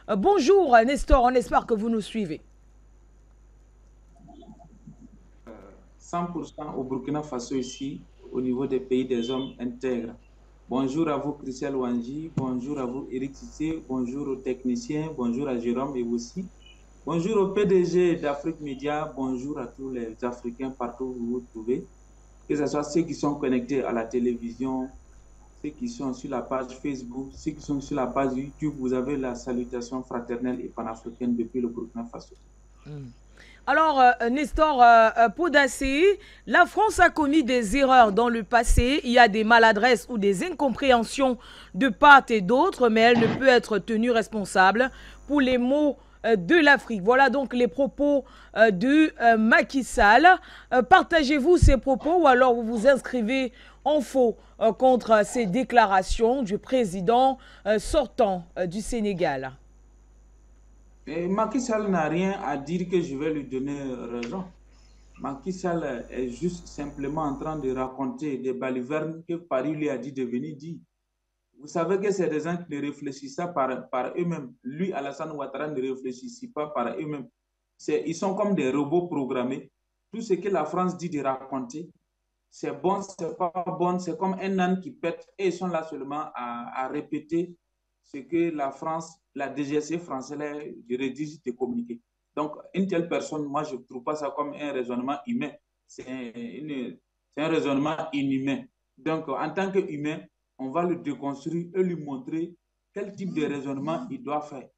Bonjour Nestor, on espère que vous nous suivez. 100% au Burkina Faso ici, au niveau des pays des hommes intègres. Bonjour à vous, Christian Wanji. Bonjour à vous, Eric Sissé. Bonjour aux techniciens. Bonjour à Jérôme et aussi. Bonjour au PDG d'Afrique Média. Bonjour à tous les Africains partout où vous vous trouvez. Que ce soit ceux qui sont connectés à la télévision, ceux qui sont sur la page Facebook, ceux qui sont sur la page YouTube. Vous avez la salutation fraternelle et panafricaine depuis le Burkina Faso. Alors, Nestor Podacé, la France a commis des erreurs dans le passé. Il y a des maladresses ou des incompréhensions de part et d'autre, mais elle ne peut être tenue responsable pour les maux de l'Afrique. Voilà donc les propos de Macky Sall. Partagez-vous ces propos ou alors vous vous inscrivez en faux contre ces déclarations du président sortant du Sénégal? Et Macky Sall n'a rien à dire que je vais lui donner raison. Macky Sall est juste simplement en train de raconter des balivernes que Paris lui a dit de venir dire. Vous savez que c'est des gens qui ne réfléchissent pas par eux-mêmes. Lui, Alassane Ouattara, ne réfléchit pas par eux-mêmes. Ils sont comme des robots programmés. Tout ce que la France dit de raconter, c'est bon, c'est pas bon, c'est comme un âne qui pète et ils sont là seulement à répéter ce que la France, la DGC française rédige de communiquer. Donc, une telle personne, moi, je ne trouve pas ça comme un raisonnement humain. C'est un raisonnement inhumain. Donc, en tant qu'humain, on va le déconstruire et lui montrer quel type de raisonnement il doit faire.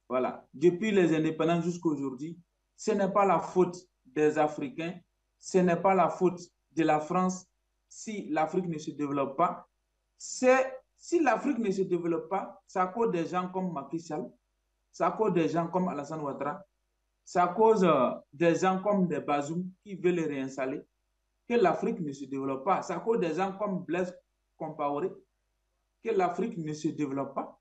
Voilà. Depuis les indépendances jusqu'à aujourd'hui, ce n'est pas la faute des Africains, ce n'est pas la faute de la France si l'Afrique ne se développe pas. Si l'Afrique ne se développe pas, c'est à cause des gens comme Macky Sall, c'est à cause des gens comme Alassane Ouattara, c'est à cause des gens comme des Bazoum qui veulent les réinstaller que l'Afrique ne se développe pas. C'est à cause des gens comme Blaise Compaoré que l'Afrique ne se développe pas.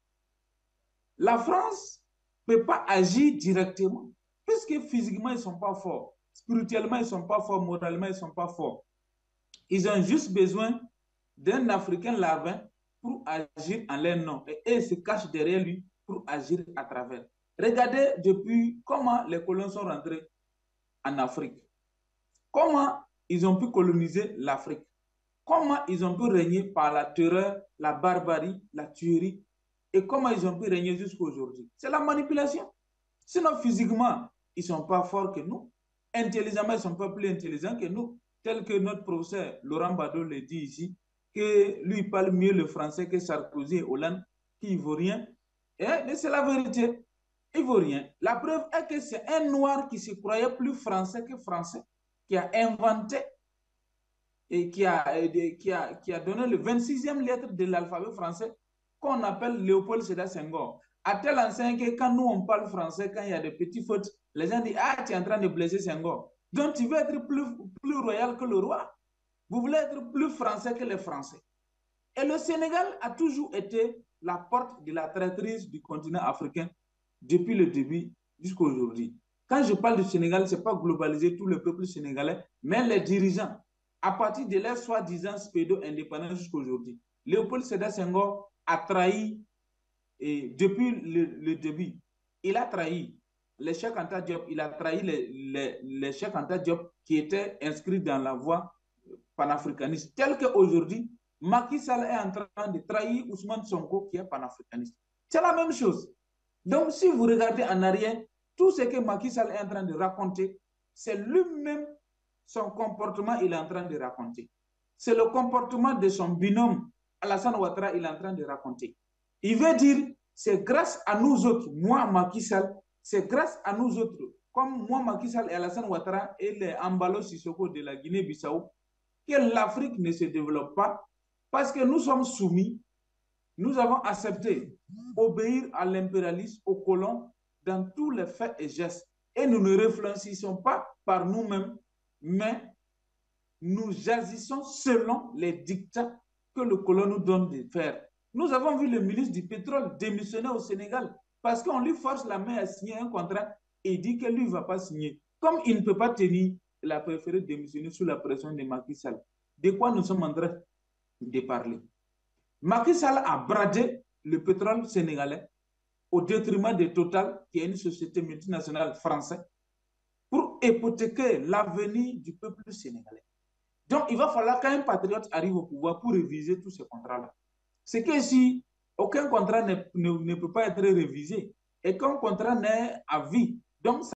La France ne peut pas agir directement, puisque physiquement, ils ne sont pas forts. Spirituellement, ils ne sont pas forts. Moralement, ils ne sont pas forts. Ils ont juste besoin d'un Africain larvain pour agir en leur nom. Et ils se cachent derrière lui pour agir à travers. Regardez depuis comment les colons sont rentrés en Afrique. Comment ils ont pu coloniser l'Afrique. Comment ils ont pu régner par la terreur, la barbarie, la tuerie, et comment ils ont pu régner jusqu'à aujourd'hui. C'est la manipulation. Sinon, physiquement, ils ne sont pas forts que nous. Intelligemment, ils ne sont pas plus intelligents que nous. Tel que notre professeur Laurent Bado le dit ici, que lui il parle mieux le français que Sarkozy et Hollande, qui ne vaut rien. Mais c'est la vérité. Il ne vaut rien. La preuve est que c'est un noir qui se croyait plus français que français, qui a inventé et qui a donné le 26e lettre de l'alphabet français qu'on appelle Léopold Sédar Senghor. À tel enseigne que quand nous on parle français, quand il y a des petites fautes, les gens disent ah, tu es en train de blesser Senghor. Donc tu veux être plus royal que le roi. Vous voulez être plus français que les Français. Et le Sénégal a toujours été la porte de la traîtrise du continent africain depuis le début jusqu'à aujourd'hui. Quand je parle du Sénégal, ce n'est pas globaliser tout le peuple sénégalais, mais les dirigeants, à partir de leur soi-disant spédo-indépendance jusqu'à aujourd'hui. Léopold Sédar Senghor a trahi, et depuis le début, il a trahi les Cheikh Anta Diop, il a trahi les Cheikh Anta Diop qui étaient inscrits dans la voie panafricaniste, tel qu'aujourd'hui, Macky Sall est en train de trahir Ousmane Sonko qui est panafricaniste. C'est la même chose. Donc, si vous regardez en arrière, tout ce que Macky Sall est en train de raconter, c'est lui-même son comportement il est en train de raconter. C'est le comportement de son binôme Alassane Ouattara il est en train de raconter. Il veut dire, c'est grâce à nous autres, moi Macky Sall, c'est grâce à nous autres, comme moi Macky Sall et Alassane Ouattara et les Ambalo Sissoko de la Guinée-Bissau, que l'Afrique ne se développe pas parce que nous sommes soumis, nous avons accepté obéir à l'impérialisme, aux colons, dans tous les faits et gestes. Et nous ne réfléchissons pas par nous-mêmes, mais nous agissons selon les dictats que le colon nous donne de faire. Nous avons vu le ministre du pétrole démissionner au Sénégal parce qu'on lui force la main à signer un contrat et il dit que lui ne va pas signer. Comme il ne peut pas tenir, il a préféré démissionner sous la pression de Macky Sall. De quoi nous sommes en train de parler? Macky Sall a bradé le pétrole sénégalais au détriment de Total, qui est une société multinationale française, pour hypothéquer l'avenir du peuple sénégalais. Donc, il va falloir qu'un patriote arrive au pouvoir pour réviser tous ces contrats-là. C'est que si aucun contrat ne peut pas être révisé et qu'un contrat n'est à vie, donc